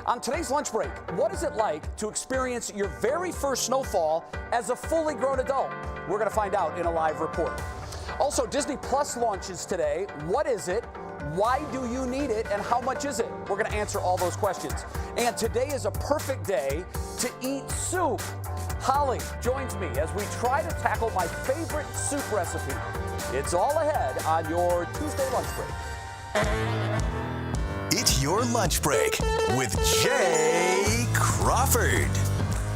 On today's lunch break, what is it like to experience your very first snowfall as a fully grown adult? We're going to find out in a live report. Also, Disney Plus launches today. What is it? Why do you need it? And how much is it? We're going to answer all those questions. And today is a perfect day to eat soup. Holly joins me as we try to tackle my favorite soup recipe. It's all ahead on your Tuesday lunch break. It's your lunch break with Jay Crawford.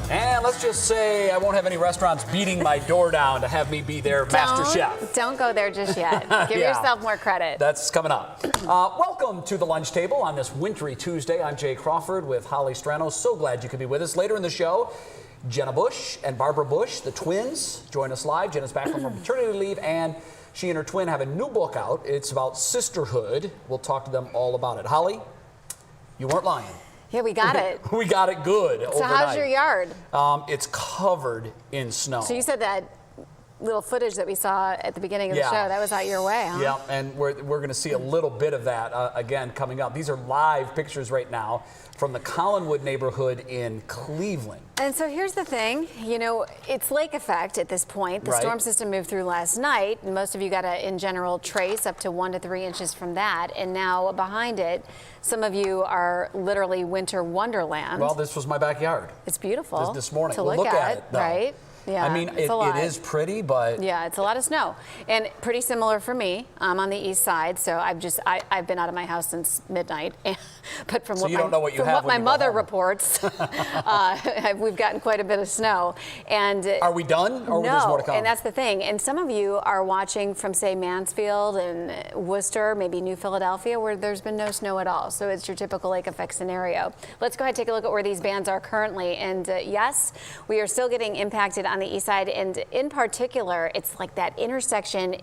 And let's just say I won't have any restaurants beating my door down to have me be their master chef. Don't go there just yet. Give yourself more credit. That's coming up. Welcome to the lunch table on this wintry Tuesday. I'm Jay Crawford with Holly Strano. So glad you could be with us. Later in the show, Jenna Bush and Barbara Bush, the twins, join us live. Jenna's back from her maternity leave, and she and her twin have a new book out. It's about sisterhood. We'll talk to them all about it. Holly, you weren't lying. Yeah, we got it. We got it good overnight. So how's your yard? It's covered in snow. So you said that little footage that we saw at the beginning of the show, that was out your way, huh? Yeah, and we're going to see a little bit of that again coming up. These are live pictures right now from the Collinwood neighborhood in Cleveland. And so here's the thing, you know, it's lake effect at this point. The storm system moved through last night, and most of you got to, in general, trace up to 1 to 3 inches from that. And now behind it, some of you are literally winter wonderland. Well, this was my backyard. It's beautiful. This morning. To We'll look at it, though. right? Yeah, I mean, it is pretty, but yeah, it's a lot of snow, and pretty similar for me. I'm on the east side, so I've been out of my house since midnight. But from what my mother reports, we've gotten quite a bit of snow. And are we done, or no, there's more to come? And that's the thing. And some of you are watching from, say, Mansfield and Worcester, maybe New Philadelphia, where there's been no snow at all. So it's your typical lake effect scenario. Let's go ahead and take a look at where these bands are currently. And yes, we are still getting impacted on the east side, and in particular, it's like that intersection.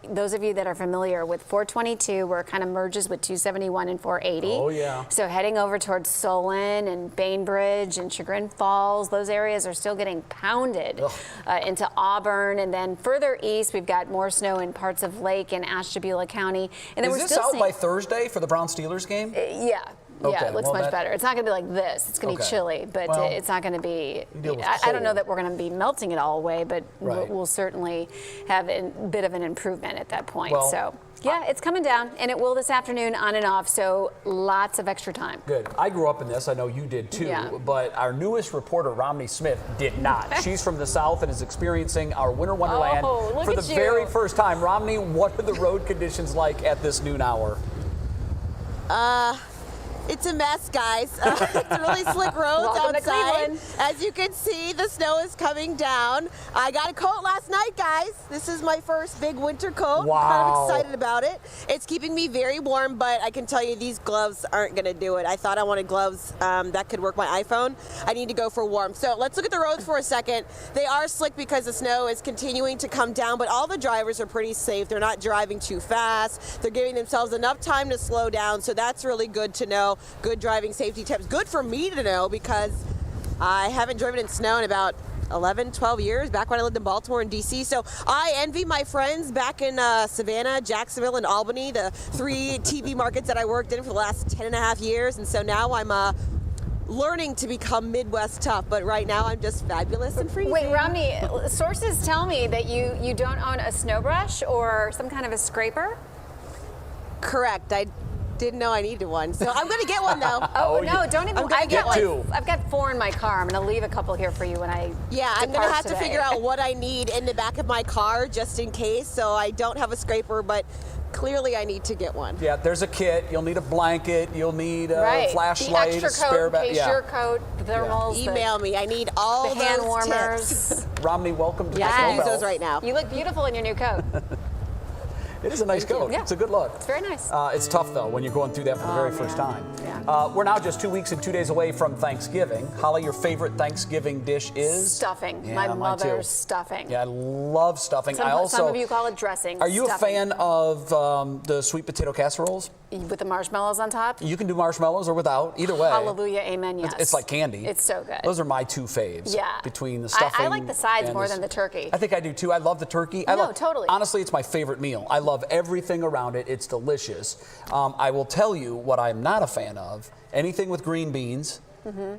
Those of you that are familiar with 422, where it kind of merges with 271 and 480. Oh yeah. So heading over towards Solon and Bainbridge and Chagrin Falls, those areas are still getting pounded into Auburn, and then further east, we've got more snow in parts of Lake and Ashtabula County. And then is this out by Thursday for the Brown-Steelers game? Yeah. Okay, yeah, it looks much better. It's not going to be like this. It's going to be chilly, but it's not going to be. I don't know that we're going to be melting it all away, but we'll certainly have a bit of an improvement at that point. Well, so, yeah, it's coming down, and it will this afternoon on and off, so lots of extra time. Good. I grew up in this. I know you did too, but our newest reporter, Romney Smith, did not. She's from the South and is experiencing our winter wonderland for the very first time. Romney, what are the road conditions like at this noon hour? It's a mess, guys. It's really slick roads outside. As you can see, the snow is coming down. I got a coat last night, guys. This is my first big winter coat. Wow. I'm kind of excited about it. It's keeping me very warm, but I can tell you these gloves aren't going to do it. I thought I wanted gloves that could work my iPhone. I need to go for warm. So let's look at the roads for a second. They are slick because the snow is continuing to come down, but all the drivers are pretty safe. They're not driving too fast. They're giving themselves enough time to slow down, so that's really good to know. Good driving safety tips. Good for me to know because I haven't driven in snow in about 11, 12 years, back when I lived in Baltimore and D.C. So I envy my friends back in Savannah, Jacksonville, and Albany, the 3 TV markets that I worked in for the last 10 and a half years. And so now I'm learning to become Midwest tough, but right now I'm just fabulous and freezing. Wait, Romney, sources tell me that you don't own a snow brush or some kind of a scraper? Correct. I didn't know I needed one, so I'm going to get one though. No, don't even. I've got 4 in my car. I'm going to leave a couple here for you when I I'm going to have to figure out what I need in the back of my car just in case, so I don't have a scraper, but clearly I need to get one. Yeah, there's a kit. You'll need a blanket. You'll need a flashlight, the extra a spare coat, your coat, the thermals. Email me. I need all the hand those warmers. tips. Romney, welcome to the I use those right now. You look beautiful in your new coat. It is a nice coat. Yeah. It's a good look. It's very nice. It's tough, though, when you're going through that for the very first time. Yeah. We're now just 2 weeks and 2 days away from Thanksgiving. Holly, your favorite Thanksgiving dish is? Stuffing. Yeah, my mother's too. Stuffing. Yeah, I love stuffing. Some of you call it dressing. Are you a fan of the sweet potato casseroles? With the marshmallows on top? You can do marshmallows or without, either way. Hallelujah, amen, yes. It's like candy. It's so good. Those are my 2 faves. Yeah. Between the stuffing I like the sides more than the turkey. I think I do too. I love the turkey. Totally. Honestly, it's my favorite meal. I love love everything around it. It's delicious. I will tell you what I'm not a fan of. Anything with green beans.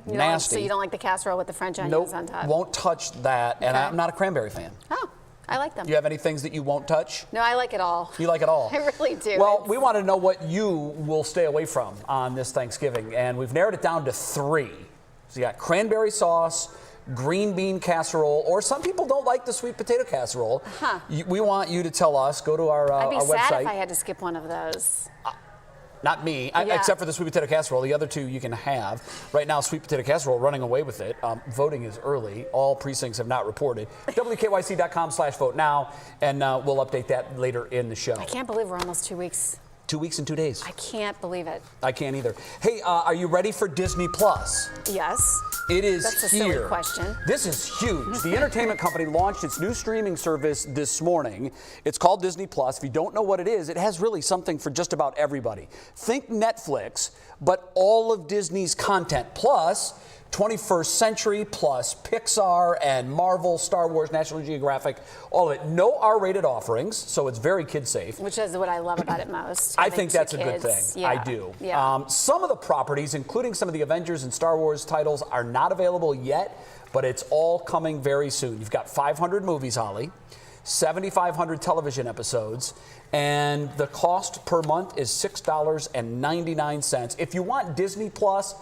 Nasty. So you don't like the casserole with the French onions on top? Won't touch that. And I'm not a cranberry fan. Oh, I like them. You have any things that you won't touch? No, I like it all. You like it all? I really do. Well, we want to know what you will stay away from on this Thanksgiving, and we've narrowed it down to 3. So you got cranberry sauce, green bean casserole, or some people don't like the sweet potato casserole. We want you to tell us. Go to our I'd be our sad website. if I had to skip one of those. Not me, Yeah. except for the sweet potato casserole. The other 2 you can have. Right now, sweet potato casserole running away with it. Voting is early. All precincts have not reported. WKYC.com/vote now, and we'll update that later in the show. I can't believe we're almost 2 weeks. 2 weeks and 2 days. I can't believe it. I can't either. Hey, are you ready for Disney Plus? Yes. It is That's a here. silly question. This is huge. The entertainment company launched its new streaming service this morning. It's called Disney Plus. If you don't know what it is, it has really something for just about everybody. Think Netflix, but all of Disney's content, plus 21st Century, plus Pixar and Marvel, Star Wars, National Geographic, all of it. No R-rated offerings, so it's very kid-safe. Which is what I love about it most. I think that's a kids. good thing. Yeah. I do. Yeah. Some of the properties, including some of the Avengers and Star Wars titles, are not available yet, but it's all coming very soon. You've got 500 movies, Holly, 7,500 television episodes, and the cost per month is $6.99. If you want Disney Plus,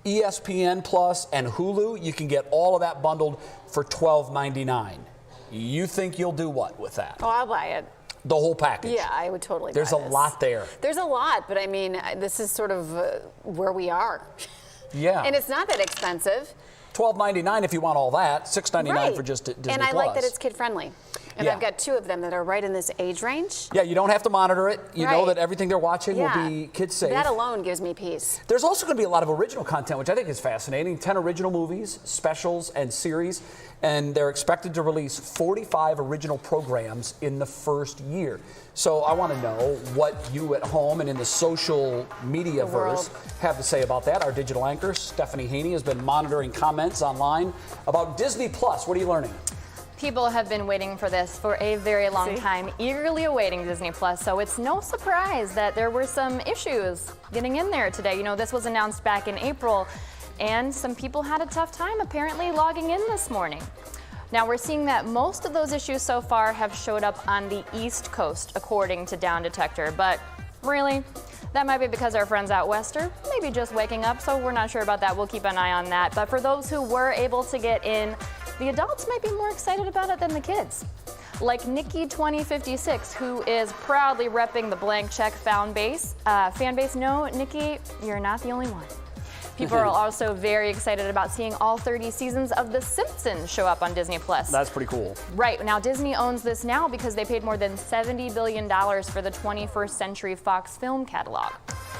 ESPN Plus, and Hulu, you can get all of that bundled for $12.99. You think you'll do what with that? Oh, I'll buy it. The whole package? Yeah, I would totally buy There's a this. lot there. There's a lot, but I mean, this is sort of where we are. Yeah. And it's not that expensive. $12.99 if you want all that, $6.99 for just Disney And I Plus. like that it's kid friendly. And Yeah. I've got 2 of them that are right in this age range. Yeah, you don't have to monitor it. You know Right. that everything they're watching Yeah. will be kid safe. That alone gives me peace. There's also going to be a lot of original content, which I think is fascinating. 10 original movies, specials, and series. And they're expected to release 45 original programs in the first year. So I want to know what you at home and in the social media verse have to say about that. Our digital anchor, Stephanie Haney, has been monitoring comments online about Disney Plus. What are you learning? People have been waiting for this for a very long time, eagerly awaiting Disney Plus. So it's no surprise that there were some issues getting in there today. You know, this was announced back in April, and some people had a tough time apparently logging in this morning. Now we're seeing that most of those issues so far have showed up on the East Coast, according to Down Detector. But really, that might be because our friends out west are maybe just waking up, so we're not sure about that. We'll keep an eye on that. But for those who were able to get in, the adults might be more excited about it than the kids. Like Nikki 2056, who is proudly repping the blank check fan base. No, Nikki, you're not the only one. People are also very excited about seeing all 30 seasons of The Simpsons show up on Disney Plus. That's pretty cool. Right. Now, Disney owns this now because they paid more than $70 billion for the 21st Century Fox film catalog.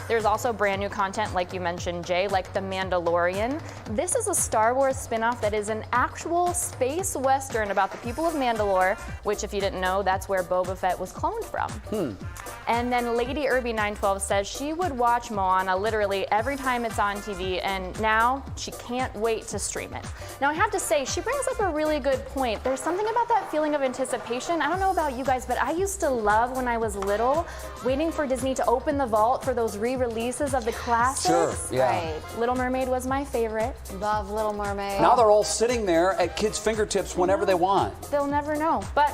There's also brand new content, like you mentioned, Jay, like The Mandalorian. This is a Star Wars spin-off that is an actual space western about the people of Mandalore, which, if you didn't know, that's where Boba Fett was cloned from. And then Lady Irby912 says she would watch Moana literally every time it's on TV, and now she can't wait to stream it. Now, I have to say, she brings up a really good point. There's something about that feeling of anticipation. I don't know about you guys, but I used to love, when I was little, waiting for Disney to open the vault for those re-releases of the classics. Sure, yeah. Right. Little Mermaid was my favorite. Love Little Mermaid. Now they're all sitting there at kids' fingertips whenever they want. They'll never know. But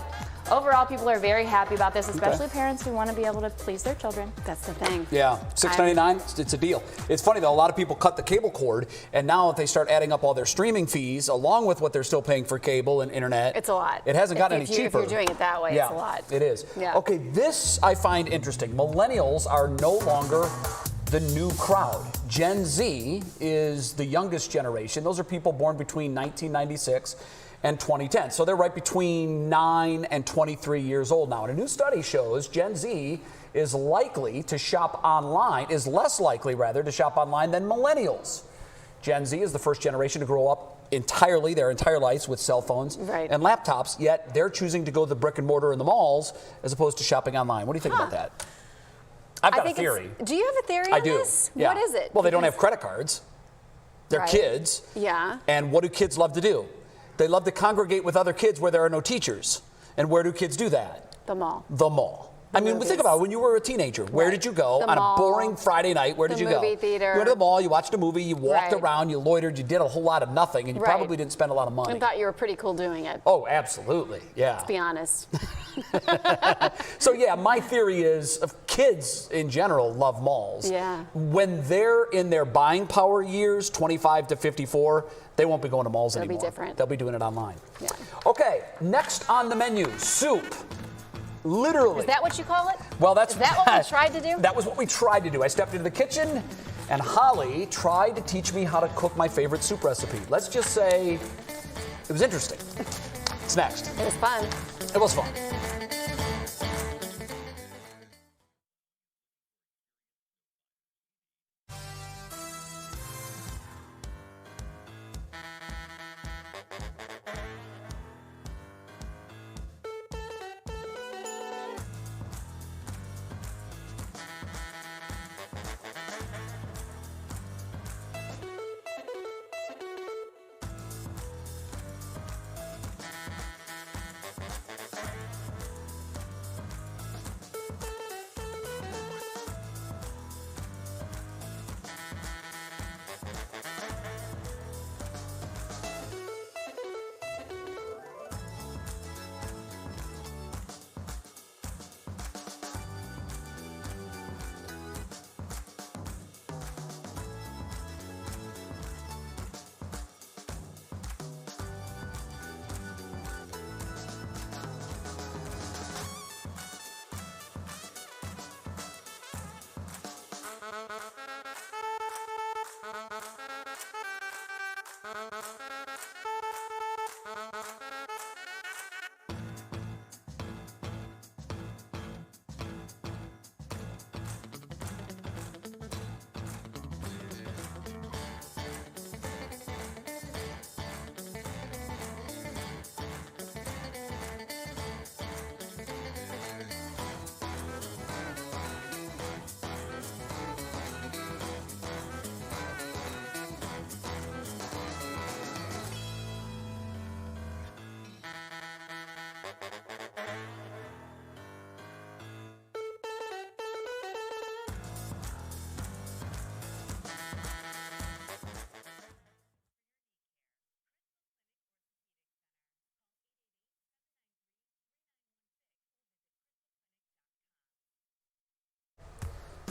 overall, people are very happy about this, especially parents who want to be able to please their children. That's the thing. Yeah, $6.99, it's a deal. It's funny though, a lot of people cut the cable cord, and now if they start adding up all their streaming fees, along with what they're still paying for cable and internet, It's a lot. It hasn't gotten any cheaper. If you're doing it that way, Yeah, it's a lot. it is. Yeah. Okay, this I find interesting. Millennials are no longer the new crowd. Gen Z is the youngest generation. Those are people born between 1996 and 2010. So they're right between 9 and 23 years old now. And a new study shows Gen Z is likely to shop online, is less likely rather to shop online than millennials. Gen Z is the first generation to grow up entirely, their entire lives with cell phones and laptops, yet they're choosing to go to the brick and mortar in the malls as opposed to shopping online. What do you think about that? I've got a theory. Do you have a theory I on do. this? Yeah. What is it? Well, they don't have credit cards. They're kids. Yeah. And what do kids love to do? They love to congregate with other kids where there are no teachers. And where do kids do that? The mall. The mall. I mean, think about it. When you were a teenager, where did you go? On a boring Friday night, where did you go? The movie theater. You went to the mall, you watched a movie, you walked around, you loitered, you did a whole lot of nothing, and you probably didn't spend a lot of money. And thought you were pretty cool doing it. Oh, absolutely, yeah. Let's be honest. So yeah, my theory is kids in general love malls. Yeah. When they're in their buying power years, 25 to 54, they won't be going to malls anymore. They'll be different. They'll be doing it online. Yeah. Okay, next on the menu, soup. Literally. Is that what you call it? Well, that's Is that what we tried to do? That was what we tried to do. I stepped into the kitchen, and Holly tried to teach me how to cook my favorite soup recipe. Let's just say it was interesting. It's next. It was fun. It was fun.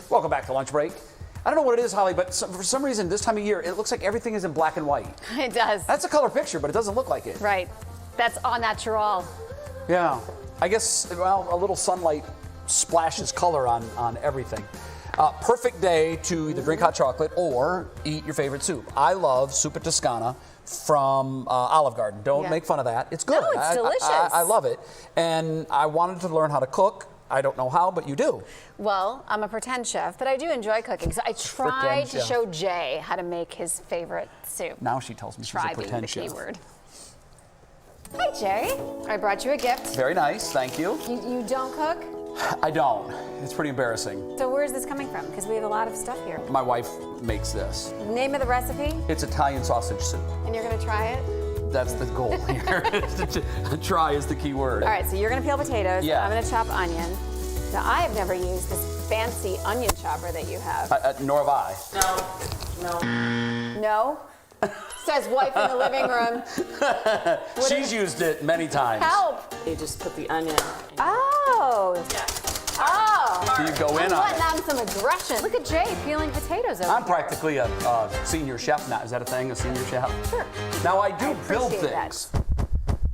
Welcome back to Lunch Break. I don't know what it is, Holly, but for some reason this time of year, it looks like everything is in black and white. It does. That's a color picture, but it doesn't look like it. Right. That's au natural. Yeah. I guess, well, a little sunlight splashes color on everything. Perfect day to either drink hot chocolate or eat your favorite soup. I love Soup Toscana from Olive Garden. Don't make fun of that. It's good. No, it's delicious. I love it. And I wanted to learn how to cook. I don't know how, but you do. Well, I'm a pretend chef, but I do enjoy cooking. So I tried to show Jay how to make his favorite soup. Now she tells me she's a pretend chef. Keyword. Hi, Jay. I brought you a gift. Very nice, thank you. You don't cook? I don't. It's pretty embarrassing. So where's this coming from? Because we have a lot of stuff here. My wife makes this. Name of the recipe? It's Italian sausage soup. And you're gonna try it? That's the goal here. Try is the key word. All right, so you're gonna peel potatoes. Yeah. I'm gonna chop onion. Now, I have never used this fancy onion chopper that you have. Nor have I. No? Says wife in the living room. She's used it many times. Help! You just put the onion. Oh. Yeah. Oh. So you go in on Letting it. on some aggression. Look at Jay peeling potatoes over I'm here. practically a senior chef now. Is that a thing, a senior chef? Sure. Now I do build appreciate that. things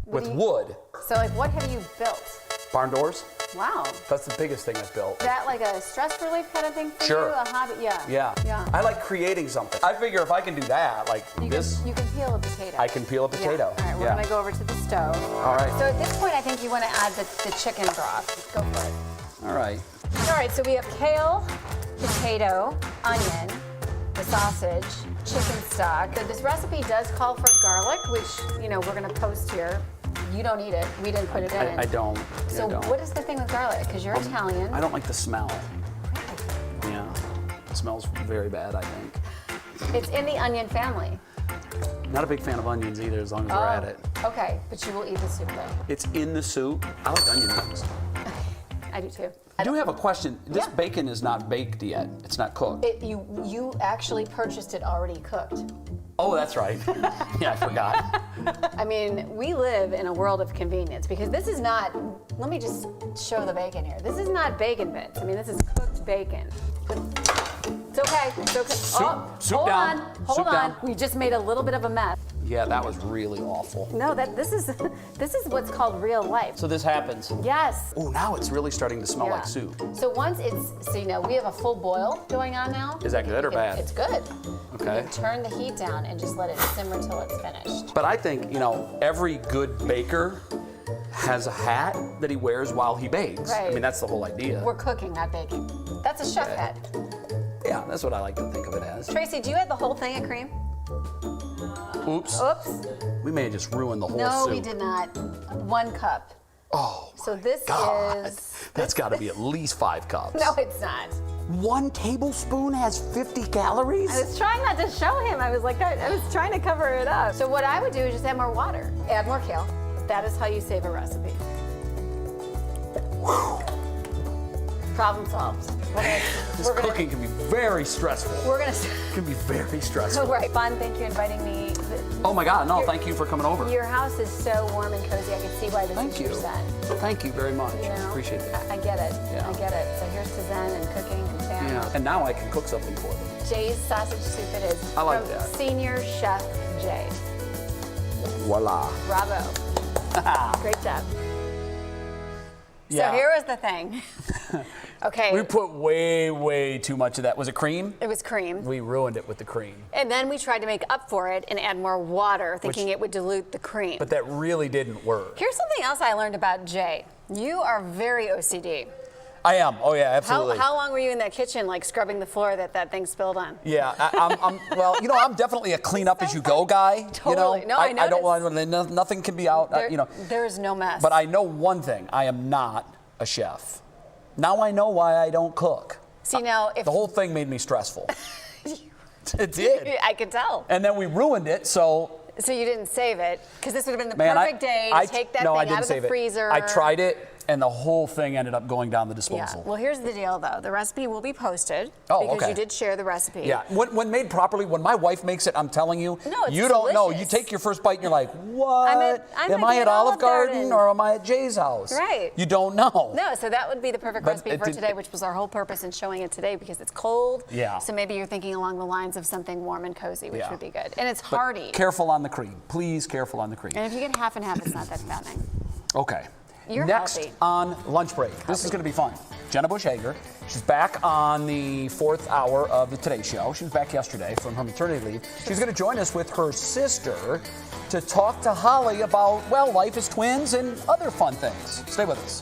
with wood. So, like, what have you built? Barn doors. Wow. That's the biggest thing I've built. Is that like a stress relief kind of thing for Sure. you? A hobby? Yeah. Yeah. I like creating something. I figure if I can do that, like You this, can peel a potato. I can peel a potato. Yeah. All right, we're gonna go over to the stove. All right. So at this point, I think you want to add the chicken broth. Go for it. All right. All right, so we have kale, potato, onion, the sausage, chicken stock. So this recipe does call for garlic, which, you know, we're gonna post here. You don't eat it. We didn't put it in. I don't. So I don't. what is the thing with garlic? Because you're Italian. I don't like the smell. Yeah. It smells very bad, I think. It's in the onion family. Not a big fan of onions either, as long as we're at it. Okay, but you will eat the soup though. It's in the soup. I like onion rings. I do too. I do have a question. This Yeah. bacon is not baked yet. It's not cooked. You actually purchased it already cooked. Oh, that's right. Yeah, I forgot. I mean, we live in a world of convenience because this is not, let me just show the bacon here. This is not bacon bits. I mean, this is cooked bacon. It's okay. It's okay. Soup hold down. on. Hold Soup on. down. We just made a little bit of a mess. Yeah, that was really awful. No, this is what's called real life. So this happens. Yes. Oh, now it's really starting to smell Yeah. like soup. So once we have a full boil going on now. Is that good or bad? It's good. Okay. You can turn the heat down and just let it simmer till it's finished. But I think, every good baker has a hat that he wears while he bakes. Right. I mean, that's the whole idea. We're cooking, not baking. That's a chef hat. Yeah, that's what I like to think of it as. Tracy, do you add the whole thing of cream? Oops. Oops. We may have just ruined the whole No, soup. we did not. 1 cup. Oh, So this God. is. That's got to be at least 5 cups. No, it's not. 1 tablespoon has 50 calories? I was trying not to show him. I was trying to cover it up. So what I would do is just add more water. Add more kale. That is how you save a recipe. Problem solved. This cooking can be very stressful. We're gonna. It can be very stressful. Right. Fun. Thank you for inviting me. Oh my God, no, thank you for coming over. Your house is so warm and cozy. I can see why this Thank is you. your set. Thank you very much. You know? Appreciate that. I get it. Yeah. I get it. So here's to Zen and cooking and family. Yeah. And now I can cook something for them. Jay's sausage soup it is. I like from that. Senior Chef Jay. Voila. Bravo. Great job. Yeah. So here was the thing. Okay. We put way too much of that. Was it cream? It was cream. We ruined it with the cream. And then we tried to make up for it and add more water, thinking it would dilute the cream. But that really didn't work. Here's something else I learned about Jay. You are very OCD. I am. Oh yeah, absolutely. How long were you in that kitchen, like scrubbing the floor that thing spilled on? Yeah, well, I'm definitely a clean up as you go guy. Totally. No, I don't want nothing can be out. There's no mess. But I know one thing: I am not a chef. Now I know why I don't cook. See now, if The whole thing made me stressful. It did. I could tell. And then we ruined it. So you didn't save it because this would have been the man, perfect day to take that thing out of the freezer. I tried it, and the whole thing ended up going down the disposal. Yeah. Well, here's the deal, though. The recipe will be posted Oh, because okay. you did share the recipe. Yeah, when made properly, when my wife makes it, I'm telling you, No, it's you don't know. You delicious. take your first bite and you're like, what? I'm am I at at Olive Garden Garden. or am I at Jay's house? Right. You don't know. No, so that would be the perfect But recipe it for did- today, which was our whole purpose in showing it today because it's cold. Yeah. So maybe you're thinking along the lines of something warm and cozy, which Yeah. would be good. And it's But hearty. careful on the cream. Please, careful on the cream. And if you get half and half, it's not that fattening. Okay. You're Next healthy. on lunch break. This is going to be fun. Jenna Bush Hager. She's back on the 4th hour of the Today Show. She was back yesterday from her maternity leave. She's going to join us with her sister to talk to Holly about, well, life as twins and other fun things. Stay with us.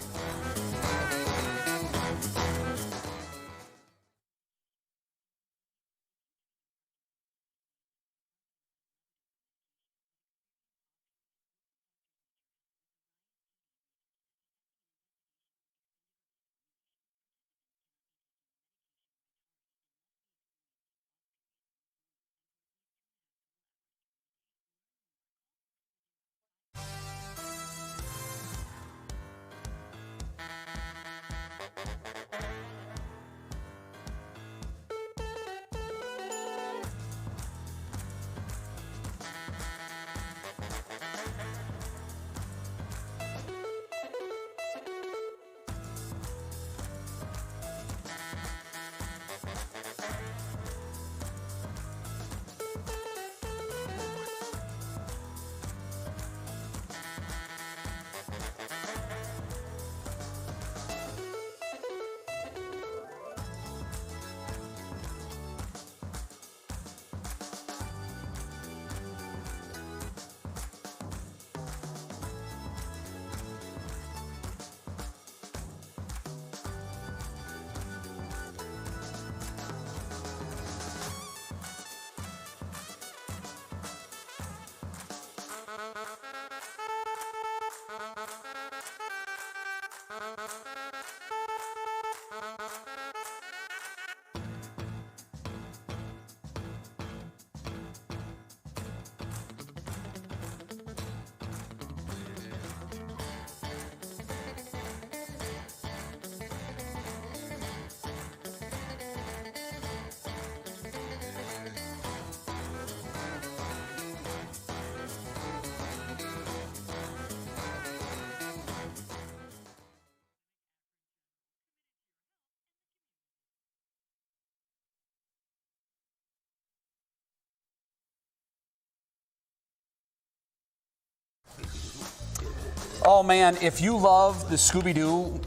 Oh man, if you love the Scooby-Doo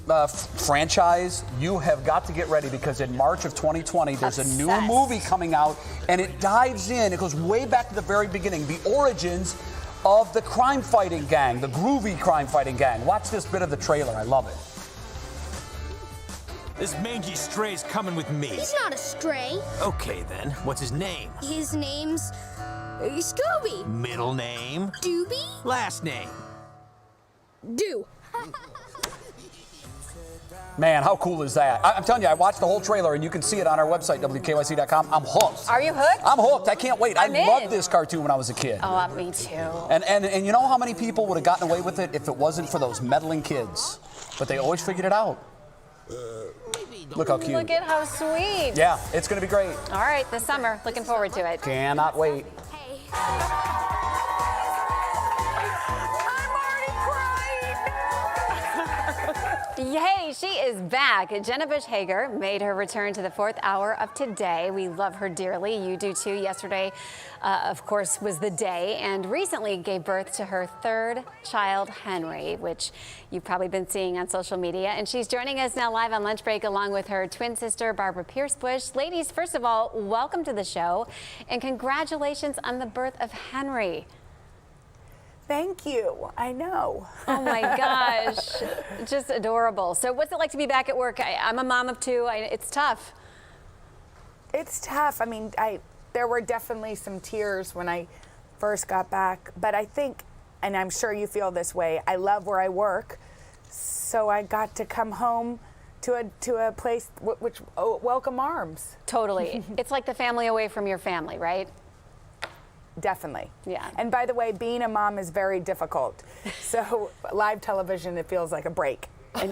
franchise, you have got to get ready because in March of 2020, there's a new Obsessed. movie coming out and it dives in, it goes way back to the very beginning, the origins of the crime-fighting gang, the groovy crime-fighting gang. Watch this bit of the trailer, I love it. This mangy stray's coming with me. He's not a stray. Okay then, what's his name? His name's Scooby. Middle name? Doobie? Last name? Do. Man, how cool is that? I'm telling you, I watched the whole trailer and you can see it on our website, WKYC.com. I'm hooked. Are you hooked? I'm hooked. I can't wait. I'm I in. loved this cartoon when I was a kid. Oh, me too. And you know how many people would have gotten away with it if it wasn't for those meddling kids? But they always figured it out. Look how cute. Look at how sweet. Yeah, it's going to be great. All right, this summer. Looking forward to it. Cannot wait. Hey. Yay, she is back. Jenna Bush Hager made her return to the 4th hour of today. We love her dearly. You do too. Yesterday, of course, was the day, and recently gave birth to her 3rd child, Henry, which you've probably been seeing on social media. And she's joining us now live on Lunch Break along with her twin sister, Barbara Pierce Bush. Ladies, first of all, welcome to the show, and congratulations on the birth of Henry. Thank you. I know. Oh my gosh, just adorable. So what's it like to be back at work? I'm a mom of 2. It's tough. It's tough. I mean, there were definitely some tears when I first got back, but I think, and I'm sure you feel this way, I love where I work, so I got to come home to a place which welcome arms. Totally. It's like the family away from your family, right? Definitely. Yeah. And by the way, being a mom is very difficult. So live television, it feels like a break.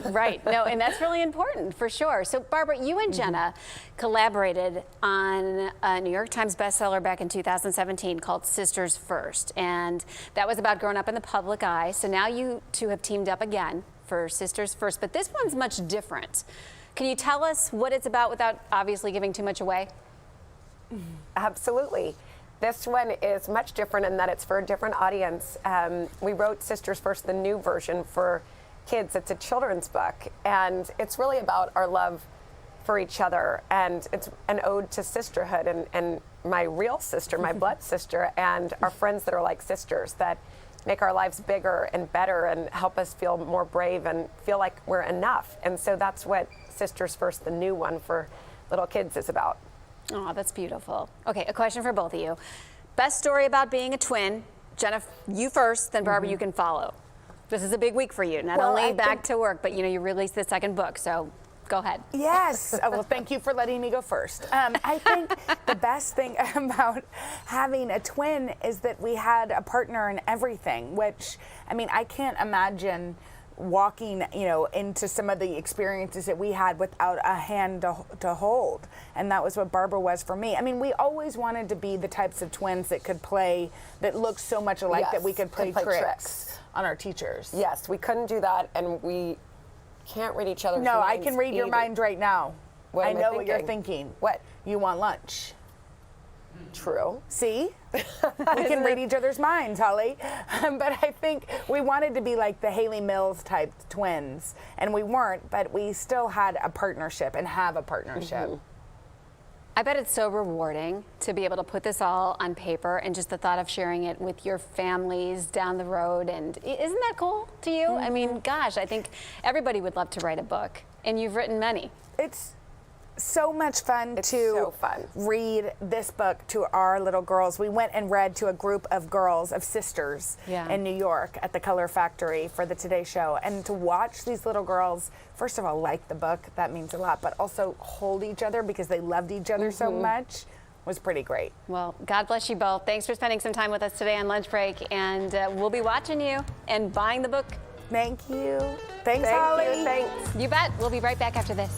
Right. No, and that's really important for sure. So Barbara, you and Jenna collaborated on a New York Times bestseller back in 2017 called Sisters First. And that was about growing up in the public eye. So now you two have teamed up again for Sisters First, but this one's much different. Can you tell us what it's about without obviously giving too much away? Absolutely. This one is much different in that it's for a different audience. We wrote Sisters First, the new version for kids. It's a children's book, and it's really about our love for each other, and it's an ode to sisterhood and my real sister, my blood sister, and our friends that are like sisters that make our lives bigger and better and help us feel more brave and feel like we're enough. And so that's what Sisters First, the new one for little kids, is about. Oh, that's beautiful. Okay, a question for both of you. Best story about being a twin. Jenna, you first, then Barbara, you can follow. This is a big week for you. Not Well, only I back think- to work, but you released the 2nd book, so go ahead. Yes. Well, thank you for letting me go first. I think the best thing about having a twin is that we had a partner in everything, which, I mean, I can't imagine walking, into some of the experiences that we had without a hand to hold. And that was what Barbara was for me. I mean, we always wanted to be the types of twins that could play, that looked so much alike that we could play tricks on our teachers. Yes, we couldn't do that, and we can't read each other's No, I minds can read your either. mind right now. What I am I know what you're thinking? thinking. What? You want lunch. True. See? We can read each other's minds, Holly. But I think we wanted to be like the Haley Mills type twins, and we weren't, but we still had a partnership and have a partnership. I bet it's so rewarding to be able to put this all on paper and just the thought of sharing it with your families down the road. And isn't that cool to you? I mean, gosh, I think everybody would love to write a book, and you've written many. It's so much fun It's to so fun. read this book to our little girls. We went and read to a group of girls, of sisters in New York at the Color Factory for the Today Show. And to watch these little girls, first of all, like the book, that means a lot, but also hold each other because they loved each other so much, was pretty great. Well, God bless you both. Thanks for spending some time with us today on Lunch Break, and we'll be watching you and buying the book. Thank you. Thanks, Thank Holly. you. Thanks. You bet. We'll be right back after this.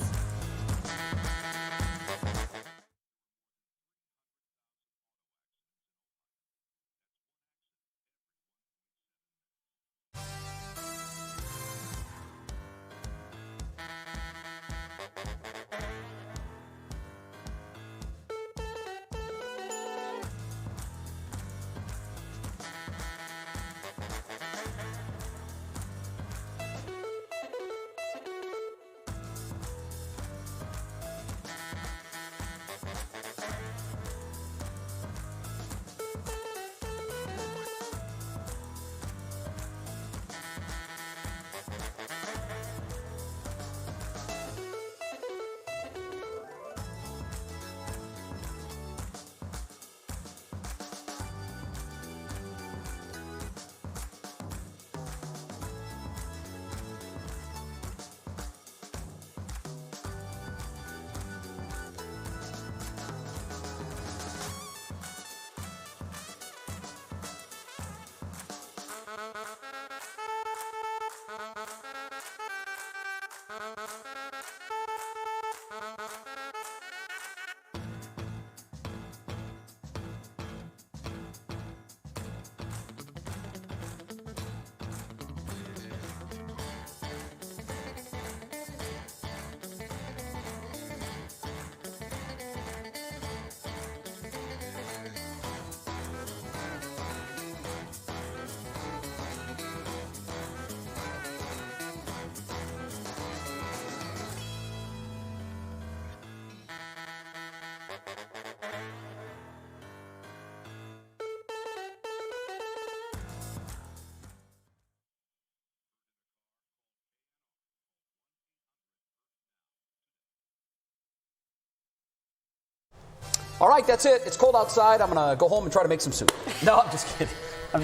All right, that's it. It's cold outside. I'm going to go home and try to make some soup. No, I'm just kidding. I'm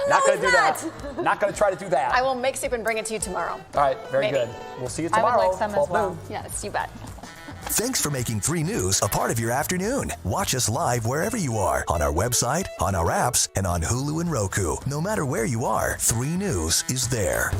not going to do that. Not going to try to do that. I will make soup and bring it to you tomorrow. All right, very Maybe. good. We'll see you tomorrow. I would like some as 12 well. noon. Yes, you bet. Thanks for making 3 News a part of your afternoon. Watch us live wherever you are on our website, on our apps, and on Hulu and Roku. No matter where you are, 3 News is there.